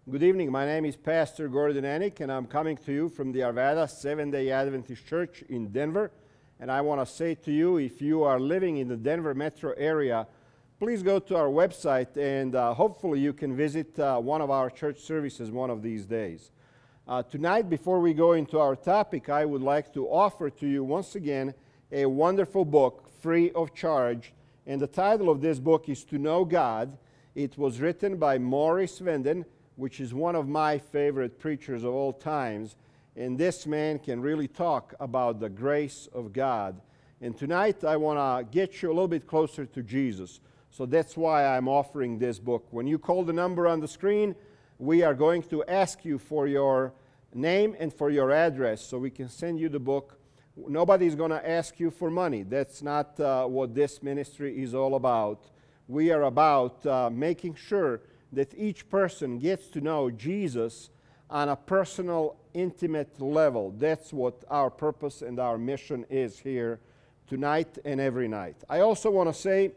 Good evening. My name is Pastor Gordon Anic, and I'm coming to you from the Arvada Seventh-day Adventist Church in Denver. And I want to say to you, if you are living in the Denver metro area, please go to our website, and hopefully you can visit one of our church services one of these days. Tonight, before we go into our topic, I would like to offer to you once again a wonderful book, free of charge. And the title of this book is To Know God. It was written by Maurice Venden, which is one of my favorite preachers of all times. And this man can really talk about the grace of God. And tonight I want to get you a little bit closer to Jesus. So that's why I'm offering this book. When you call the number on the screen, we are going to ask you for your name and for your address so we can send you the book. Nobody's going to ask you for money. That's not what this ministry is all about. We are about making sure that each person gets to know Jesus on a personal, intimate level. That's what our purpose and our mission is here tonight and every night. I also want to say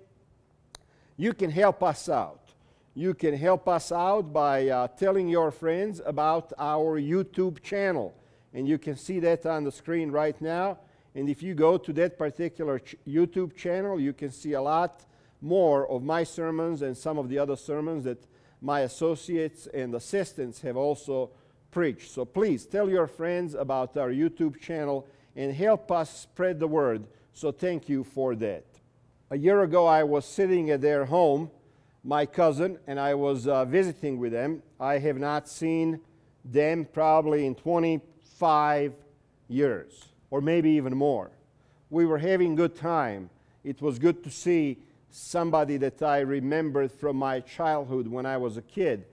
you can help us out. You can help us out by telling your friends about our YouTube channel. And you can see that on the screen right now. And if you go to that particular YouTube channel, you can see a lot more of my sermons and some of the other sermons that my associates and assistants have also preached. So please tell your friends about our YouTube channel and help us spread the word. So thank you for that. A year ago, I was sitting at their home, my cousin, and I was visiting with them. I have not seen them probably in 25 years, or maybe even more. We were having a good time. It was good to see somebody that I remembered from my childhood when I was a kid.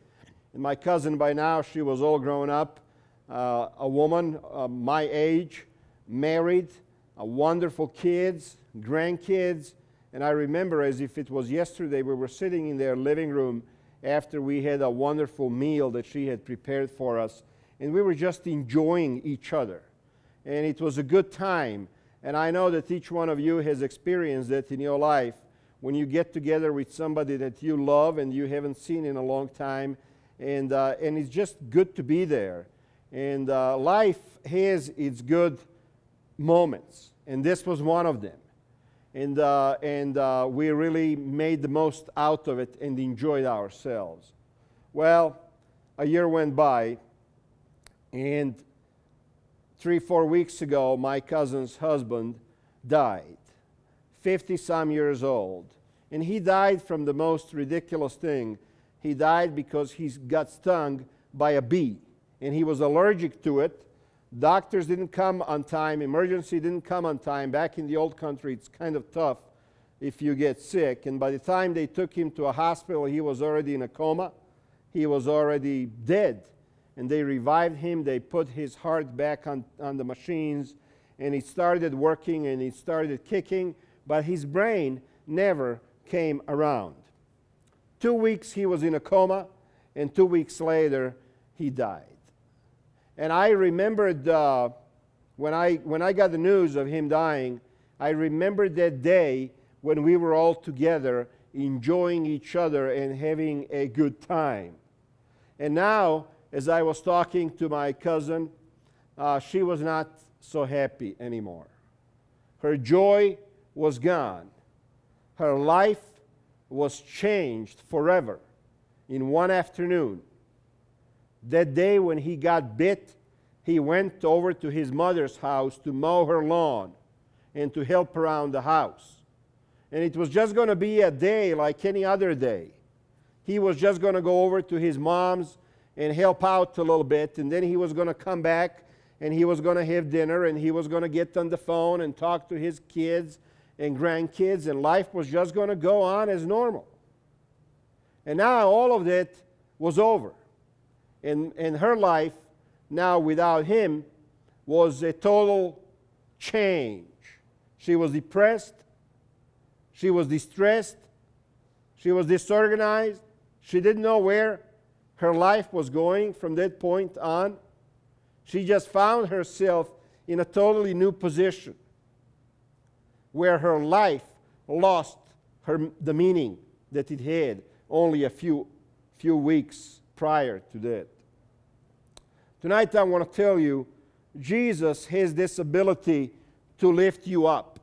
And my cousin, by now, she was all grown up, a woman my age, married, wonderful kids, grandkids. And I remember as if it was yesterday, we were sitting in their living room after we had a wonderful meal that she had prepared for us. And we were just enjoying each other. And it was a good time. And I know that each one of you has experienced that in your life, when you get together with somebody that you love and you haven't seen in a long time, and it's just good to be there. And life has its good moments, and this was one of them. And we really made the most out of it and enjoyed ourselves. Well, a year went by, and 3-4 weeks ago, my cousin's husband died. 50-some years old. And he died from the most ridiculous thing. He died because he got stung by a bee. And he was allergic to it. Doctors didn't come on time. Emergency didn't come on time. Back in the old country, it's kind of tough if you get sick. And by the time they took him to a hospital, he was already in a coma. He was already dead. And they revived him. They put his heart back on the machines. And he started working and he started kicking. But his brain never came around. 2 weeks he was in a coma, and 2 weeks later he died. And I remembered when I got the news of him dying, I remembered that day when we were all together enjoying each other and having a good time. And now, as I was talking to my cousin, she was not so happy anymore. Her joy was gone. Her life was changed forever in one afternoon. That day when he got bit, he went over to his mother's house to mow her lawn and to help around the house. And it was just going to be a day like any other day. He was just going to go over to his mom's and help out a little bit, and then he was going to come back and he was going to have dinner and he was going to get on the phone and talk to his kids and grandkids, and life was just going to go on as normal. And now all of that was over. And her life, now without him, was a total change. She was depressed. She was distressed. She was disorganized. She didn't know where her life was going from that point on. She just found herself in a totally new position, where her life lost the meaning that it had only a few weeks prior to that. Tonight I want to tell you, Jesus has this ability to lift you up.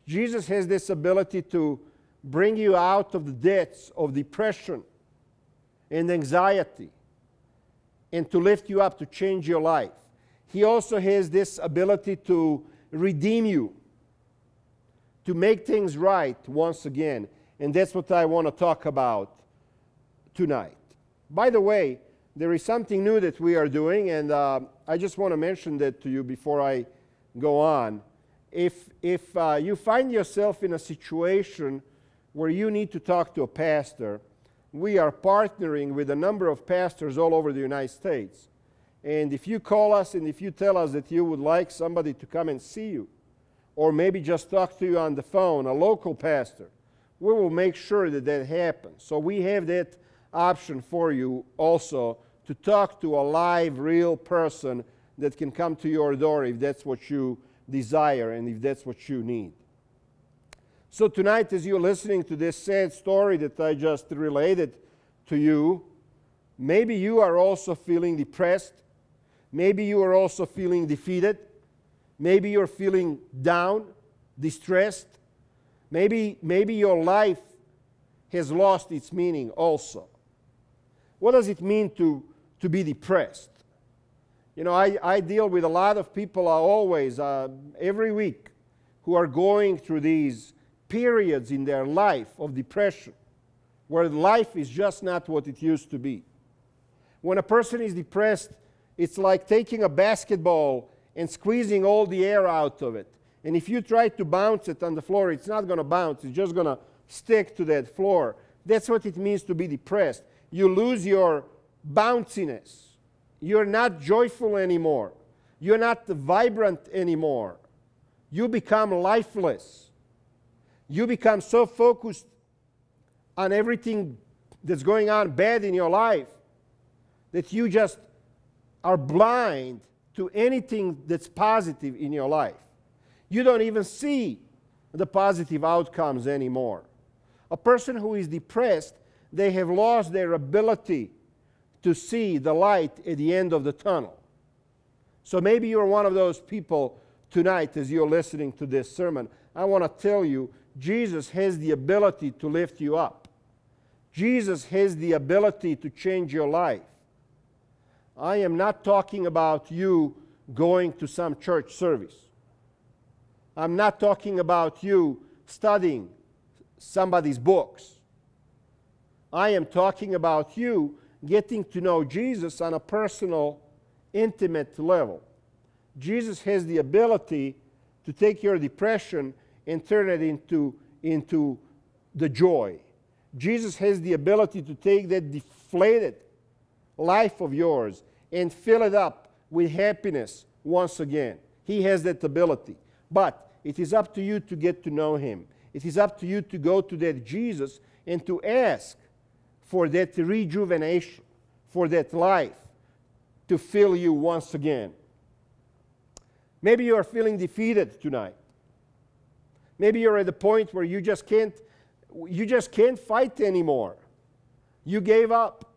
Jesus has this ability to bring you out of the depths of depression and anxiety and to lift you up, to change your life. He also has this ability to redeem you, to make things right once again. And that's what I want to talk about tonight. By the way, there is something new that we are doing, and I just want to mention that to you before I go on. If you find yourself in a situation where you need to talk to a pastor, we are partnering with a number of pastors all over the United States. And if you call us and if you tell us that you would like somebody to come and see you, or maybe just talk to you on the phone, a local pastor, we will make sure that that happens. So we have that option for you also, to talk to a live, real person that can come to your door if that's what you desire and if that's what you need. So tonight, as you're listening to this sad story that I just related to you, maybe you are also feeling depressed. Maybe you are also feeling defeated. Maybe you're feeling down, distressed. Maybe your life has lost its meaning also. What does it mean to be depressed? You know, I deal with a lot of people always, every week, who are going through these periods in their life of depression, where life is just not what it used to be. When a person is depressed, it's like taking a basketball and squeezing all the air out of it. And if you try to bounce it on the floor, it's not going to bounce. It's just going to stick to that floor. That's what it means to be depressed. You lose your bounciness. You're not joyful anymore. You're not vibrant anymore. You become lifeless. You become so focused on everything that's going on bad in your life that you just are blind to anything that's positive in your life. You don't even see the positive outcomes anymore. A person who is depressed, they have lost their ability to see the light at the end of the tunnel. So maybe you're one of those people tonight as you're listening to this sermon. I want to tell you, Jesus has the ability to lift you up. Jesus has the ability to change your life. I am not talking about you going to some church service. I'm not talking about you studying somebody's books. I am talking about you getting to know Jesus on a personal, intimate level. Jesus has the ability to take your depression and turn it into the joy. Jesus has the ability to take that deflated life of yours and fill it up with happiness once again. He has that ability. But it is up to you to get to know Him. It is up to you to go to that Jesus and to ask for that rejuvenation, for that life to fill you once again. Maybe you are feeling defeated tonight. Maybe you're at the point where you just can't fight anymore. You gave up.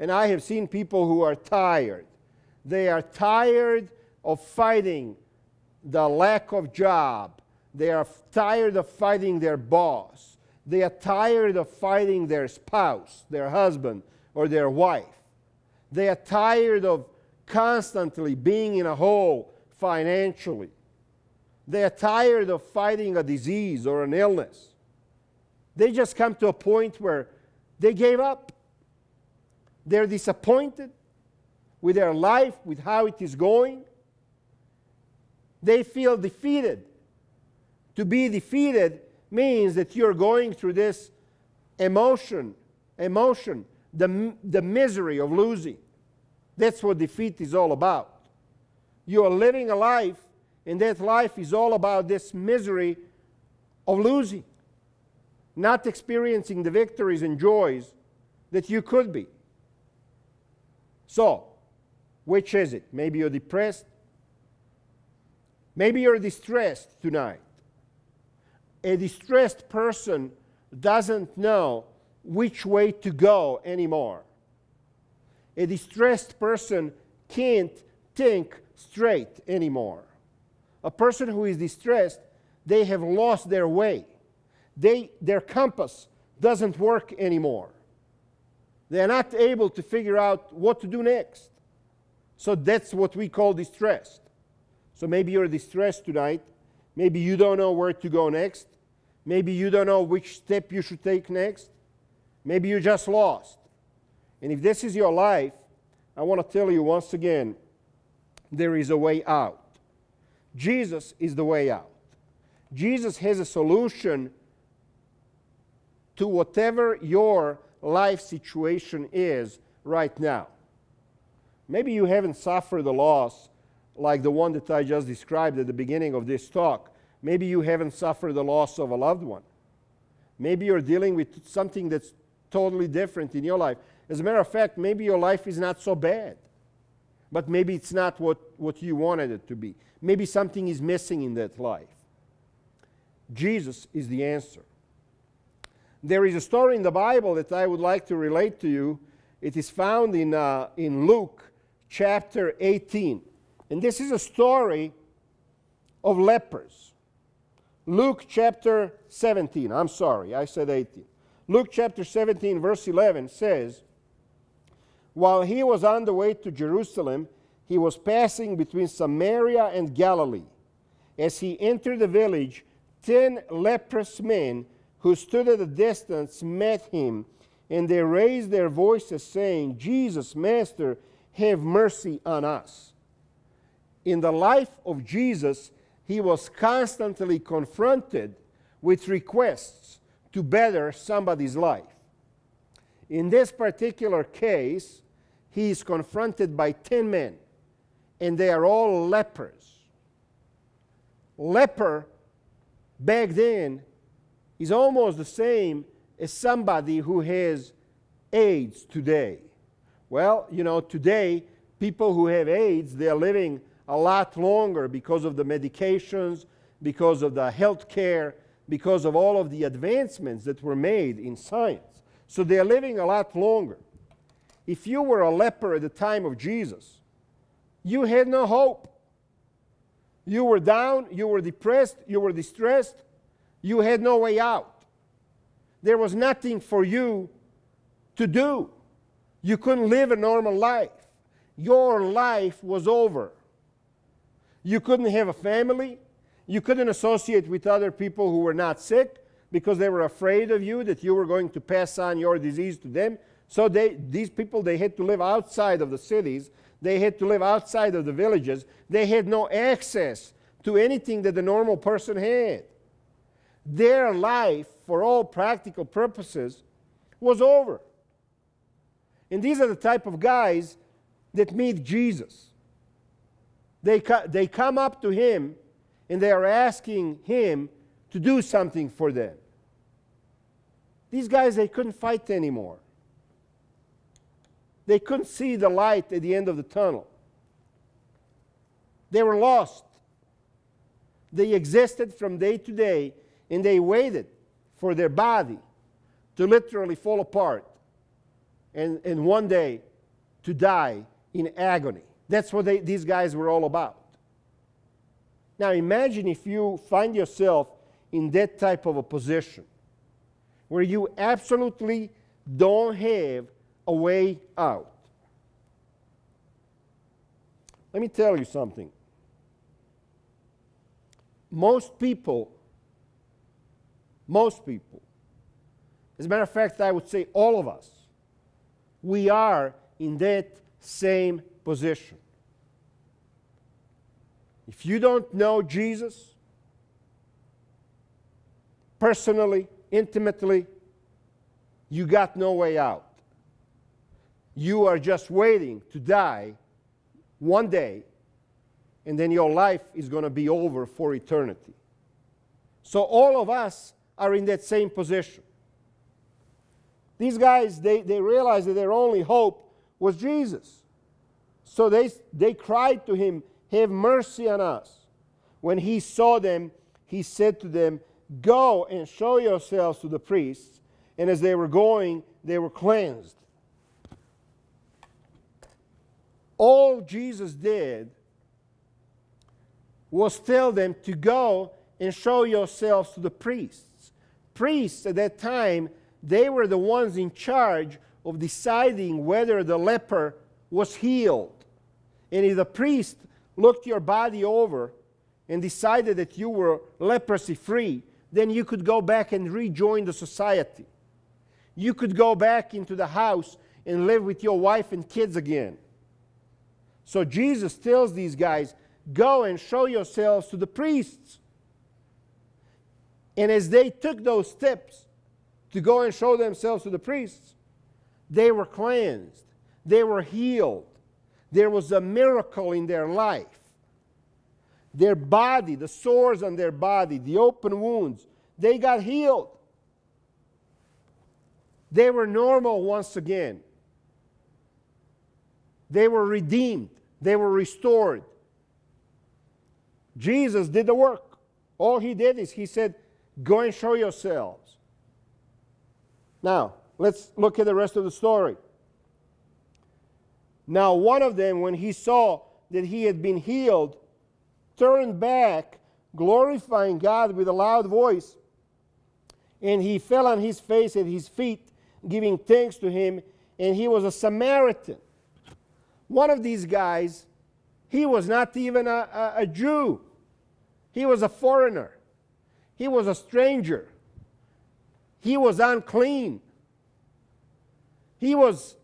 And I have seen people who are tired. They are tired of fighting the lack of job. They are tired of fighting their boss. They are tired of fighting their spouse, their husband, or their wife. They are tired of constantly being in a hole financially. They are tired of fighting a disease or an illness. They just come to a point where they gave up. They're disappointed with their life, with how it is going. They feel defeated. To be defeated means that you're going through this emotion, the misery of losing. That's what defeat is all about. You are living a life, and that life is all about this misery of losing, not experiencing the victories and joys that you could be. So, which is it? Maybe you're depressed. Maybe you're distressed tonight. A distressed person doesn't know which way to go anymore. A distressed person can't think straight anymore. A person who is distressed, they have lost their way. Their compass doesn't work anymore. They are not able to figure out what to do next. So that's what we call distressed. So maybe you're distressed tonight. Maybe you don't know where to go next. Maybe you don't know which step you should take next. Maybe you're just lost. And if this is your life, I want to tell you once again, there is a way out. Jesus is the way out. Jesus has a solution to whatever your life situation is right now. Maybe you haven't suffered a loss like the one that I just described at the beginning of this talk. Maybe you haven't suffered the loss of a loved one. Maybe you're dealing with something that's totally different in your life. As a matter of fact, maybe your life is not so bad. But maybe it's not what you wanted it to be. Maybe something is missing in that life. Jesus is the answer. There is a story in the Bible that I would like to relate to you. It is found in Luke chapter 18. And this is a story of lepers. Luke chapter 17. I'm sorry, I said 18. Luke chapter 17, verse 11 says, "While he was on the way to Jerusalem, he was passing between Samaria and Galilee. As he entered the village, 10 leprous men who stood at a distance met him, and they raised their voices, saying, 'Jesus, Master, have mercy on us.'" In the life of Jesus, he was constantly confronted with requests to better somebody's life. In this particular case, he is confronted by 10 men, and they are all lepers. Leper, back then, is almost the same as somebody who has AIDS today. Well, you know, today, people who have AIDS, they are living a lot longer because of the medications, because of the health care, because of all of the advancements that were made in science. So they are living a lot longer. If you were a leper at the time of Jesus, you had no hope. You were down, you were depressed, you were distressed, you had no way out. There was nothing for you to do. You couldn't live a normal life. Your life was over. You couldn't have a family. You couldn't associate with other people who were not sick because they were afraid of you, that you were going to pass on your disease to them. So these people, they had to live outside of the cities. They had to live outside of the villages. They had no access to anything that the normal person had. Their life, for all practical purposes, was over. And these are the type of guys that meet Jesus. They come up to him and they are asking him to do something for them. These guys, they couldn't fight anymore. They couldn't see the light at the end of the tunnel. They were lost. They existed from day to day, and they waited for their body to literally fall apart and one day to die in agony. That's what these guys were all about. Now imagine if you find yourself in that type of a position where you absolutely don't have a way out. Let me tell you something. Most people, as a matter of fact, I would say all of us, we are in that same position. If you don't know Jesus personally, intimately, you got no way out. You are just waiting to die one day, and then your life is going to be over for eternity. So all of us are in that same position. These guys, they realized that their only hope was Jesus. So they cried to him, "Have mercy on us." When he saw them, he said to them, "Go and show yourselves to the priests." And as they were going, they were cleansed. all Jesus did was tell them to go and show yourselves to the priests. Priests at that time, they were the ones in charge of deciding whether the leper was healed. And if the priest looked your body over and decided that you were leprosy free, then you could go back and rejoin the society. You could go back into the house and live with your wife and kids again. So Jesus tells these guys, go and show yourselves to the priests. And as they took those steps to go and show themselves to the priests, they were cleansed. They were healed. There was a miracle in their life. Their body, the sores on their body, the open wounds, they got healed. They were normal once again. They were redeemed. They were restored. Jesus did the work. All he did is he said, go and show yourselves. Now, let's look at the rest of the story. Now, one of them, when he saw that he had been healed, turned back, glorifying God with a loud voice. And he fell on his face at his feet, giving thanks to him, and he was a Samaritan. One of these guys, he was not even a Jew. He was a foreigner. He was a stranger. He was unclean. He was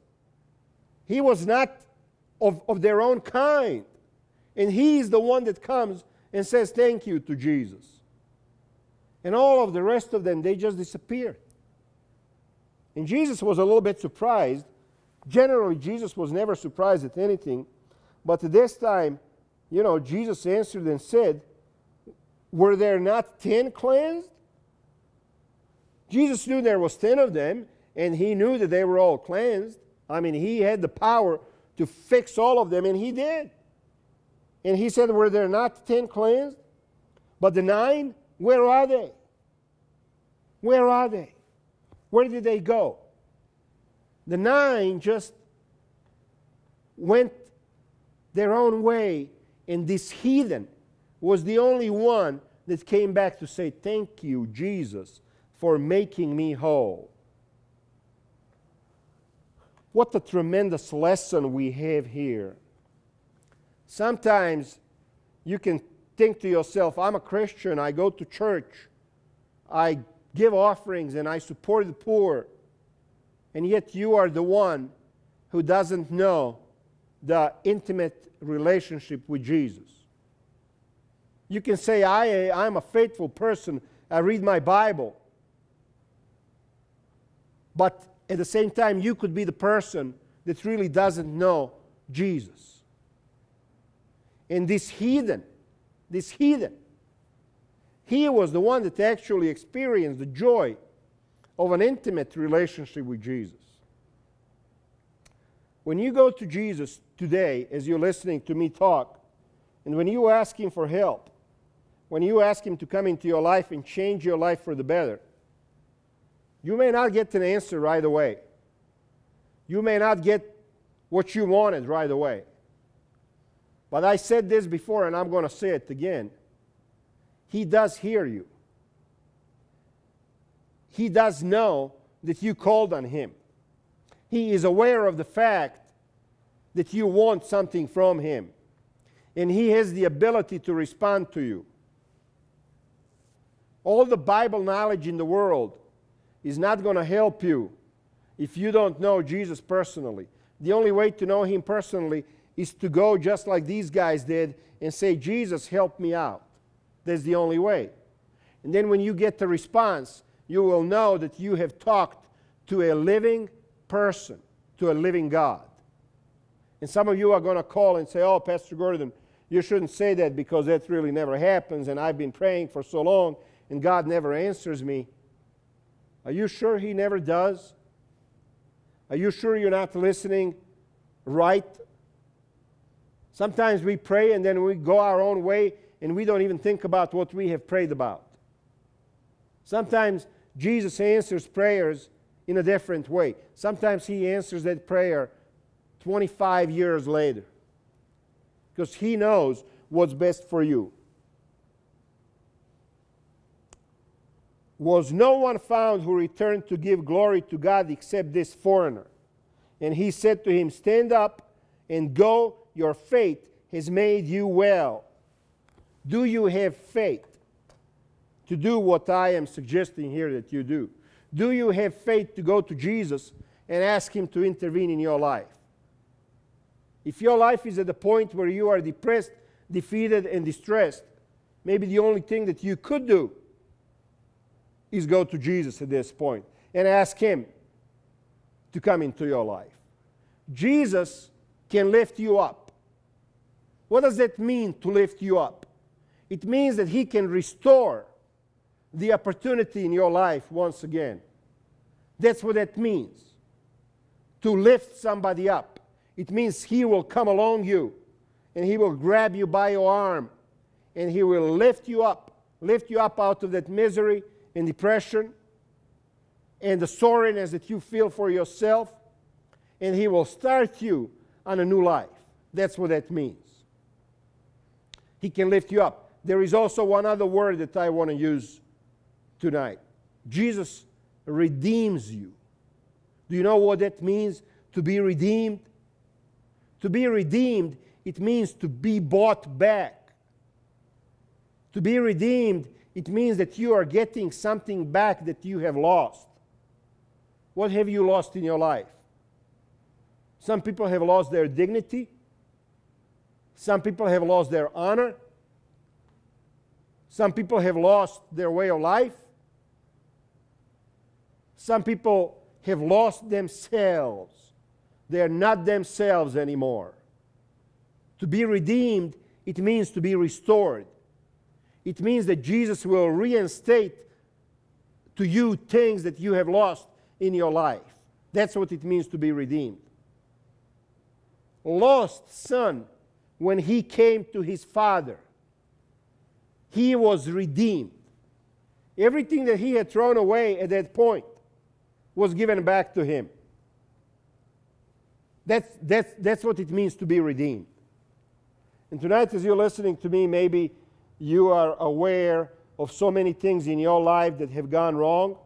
not of their own kind. And he's the one that comes and says thank you to Jesus. And all of the rest of them, they just disappeared. And Jesus was a little bit surprised. Generally, Jesus was never surprised at anything. But this time, Jesus answered and said, were there not 10 cleansed? Jesus knew there was 10 of them, and he knew that they were all cleansed. I mean, he had the power to fix all of them, and he did. And he said, were there not 10 cleansed? But the 9, where are they? Where are they? Where did they go? The 9 just went their own way, and this heathen was the only one that came back to say, thank you, Jesus, for making me whole. What a tremendous lesson we have here. Sometimes you can think to yourself, I'm a Christian, I go to church, I give offerings, and I support the poor, and yet you are the one who doesn't know the intimate relationship with Jesus. You can say, I'm a faithful person, I read my Bible. But at the same time, you could be the person that really doesn't know Jesus. And this heathen, he was the one that actually experienced the joy of an intimate relationship with Jesus. When you go to Jesus today, as you're listening to me talk, and when you ask him for help, when you ask him to come into your life and change your life for the better, you may not get an answer right away. You may not get what you wanted right away. But I said this before, and I'm going to say it again. He does hear you. He does know that you called on him. He is aware of the fact that you want something from him. And he has the ability to respond to you. All the Bible knowledge in the world is not going to help you if you don't know Jesus personally. The only way to know him personally is to go just like these guys did and say, Jesus, help me out. That's the only way. And then when you get the response, you will know that you have talked to a living person, to a living God. And some of you are going to call and say, oh, Pastor Gordon, you shouldn't say that because that really never happens, and I've been praying for so long, and God never answers me. Are you sure he never does? Are you sure you're not listening right? Sometimes we pray and then we go our own way and we don't even think about what we have prayed about. Sometimes Jesus answers prayers in a different way. Sometimes he answers that prayer 25 years later. because He knows what's best for you. Was no one found who returned to give glory to God except this foreigner? And He said to him, stand up and go, your faith has made you well. Do you have faith to do what I am suggesting here that you do? Do you have faith to go to Jesus and ask Him to intervene in your life? If your life is at the point where you are depressed, defeated, and distressed, maybe the only thing that you could do is go to Jesus at this point and ask Him to come into your life. Jesus can lift you up. What does that mean, to lift you up? It means that He can restore the opportunity in your life once again. That's what that means. To lift somebody up. It means He will come along you and He will grab you by your arm and He will lift you up out of that misery and depression and the sorrowness that you feel for yourself, and He will start you on a new life. That's what that means. He can lift you up. There is also one other word that I want to use tonight. Jesus redeems you. Do you know what that means, to be redeemed? To be redeemed, it means to be bought back. To be redeemed, it means that you are getting something back that you have lost. What have you lost in your life? Some people have lost their dignity. Some people have lost their honor. Some people have lost their way of life. Some people have lost themselves. They are not themselves anymore. To be redeemed, it means to be restored. It means that Jesus will reinstate to you things that you have lost in your life. That's what it means to be redeemed. Lost son, when he came to his father, he was redeemed. Everything that he had thrown away at that point was given back to him. That's what it means to be redeemed. And tonight, as you're listening to me, maybe you are aware of so many things in your life that have gone wrong,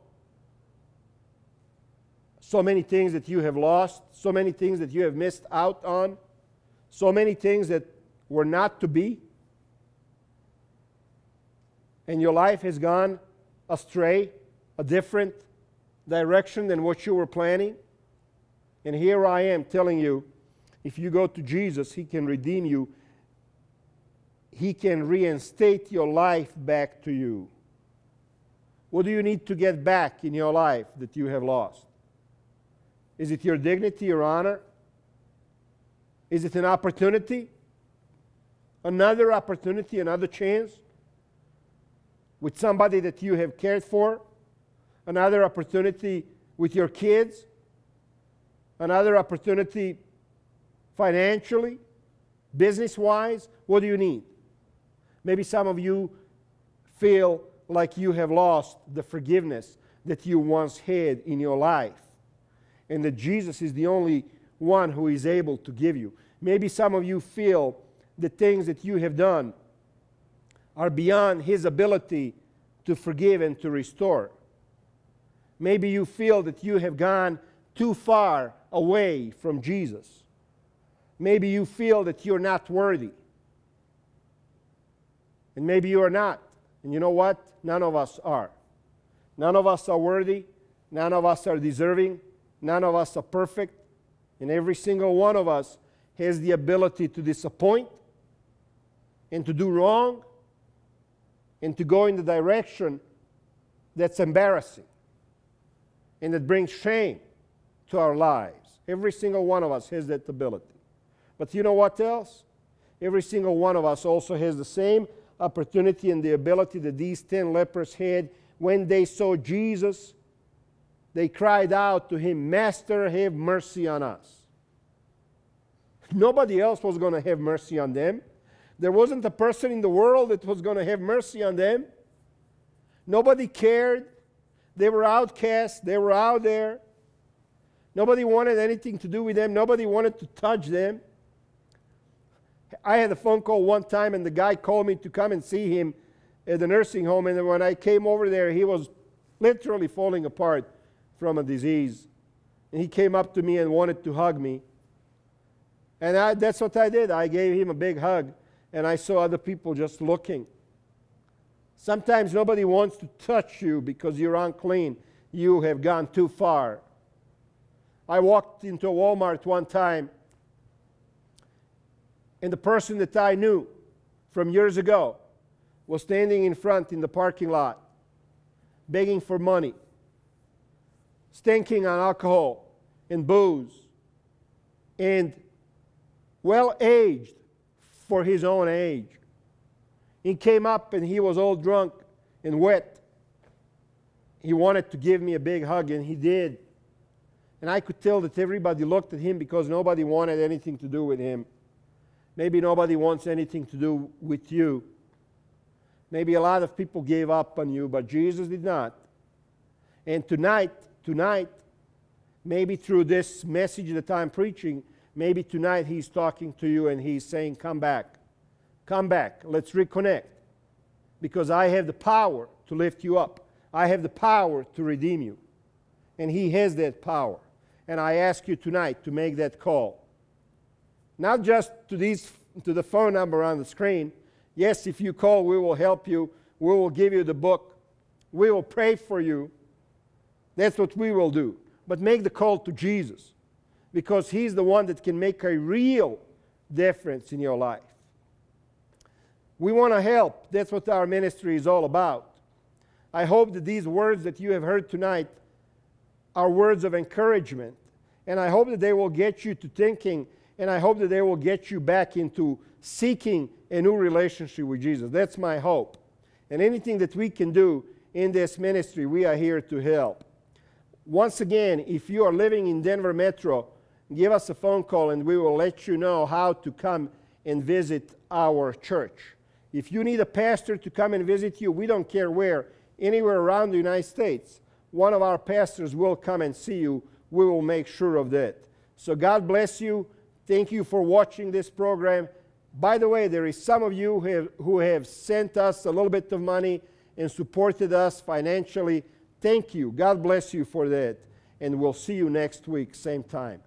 so many things that you have lost, so many things that you have missed out on, so many things that were not to be, and your life has gone astray, a different direction than what you were planning. And here I am telling you, if you go to Jesus, He can redeem you. He can reinstate your life back to you. What do you need to get back in your life that you have lost? Is it your dignity, your honor? Is it an opportunity? Another opportunity, another chance? With somebody that you have cared for? Another opportunity with your kids? Another opportunity financially? Business-wise? What do you need? Maybe some of you feel like you have lost the forgiveness that you once had in your life, and that Jesus is the only one who is able to give you. Maybe some of you feel the things that you have done are beyond His ability to forgive and to restore. Maybe you feel that you have gone too far away from Jesus. Maybe you feel that you're not worthy. And maybe you are not. And you know what? None of us are. None of us are worthy. None of us are deserving. None of us are perfect. And every single one of us has the ability to disappoint and to do wrong and to go in the direction that's embarrassing and that brings shame to our lives. Every single one of us has that ability. But you know what else? Every single one of us also has the same opportunity and the ability that these 10 lepers had. When they saw Jesus, they cried out to Him, "Master, have mercy on us." Nobody else was going to have mercy on them. There wasn't a person in the world that was going to have mercy on them. Nobody cared. They were outcasts. They were out there. Nobody wanted anything to do with them. Nobody wanted to touch them. I had a phone call one time, and the guy called me to come and see him at the nursing home, and when I came over there, he was literally falling apart from a disease. And he came up to me and wanted to hug me. And that's what I did. I gave him a big hug, and I saw other people just looking. Sometimes nobody wants to touch you because you're unclean. You have gone too far. I walked into a Walmart one time, and the person that I knew from years ago was standing in front in the parking lot, begging for money, stinking on alcohol and booze, and well-aged for his own age. He came up and he was all drunk and wet. He wanted to give me a big hug, and he did. And I could tell that everybody looked at him because nobody wanted anything to do with him. Maybe nobody wants anything to do with you. Maybe a lot of people gave up on you, but Jesus did not. And tonight, maybe through this message that I'm preaching, maybe tonight He's talking to you and He's saying, come back. Come back. Let's reconnect. Because I have the power to lift you up. I have the power to redeem you. And He has that power. And I ask you tonight to make that call. Not just to the phone number on the screen. Yes, if you call, we will help you. We will give you the book. We will pray for you. That's what we will do. But make the call to Jesus, because He's the one that can make a real difference in your life. We want to help. That's what our ministry is all about. I hope that these words that you have heard tonight are words of encouragement. And I hope that they will get you to thinking, and I hope that they will get you back into seeking a new relationship with Jesus. That's my hope. And anything that we can do in this ministry, we are here to help. Once again, if you are living in Denver Metro, give us a phone call and we will let you know how to come and visit our church. If you need a pastor to come and visit you, we don't care where, anywhere around the United States, one of our pastors will come and see you. We will make sure of that. So God bless you. Thank you for watching this program. By the way, there is some of you who have sent us a little bit of money and supported us financially. Thank you. God bless you for that. And we'll see you next week, same time.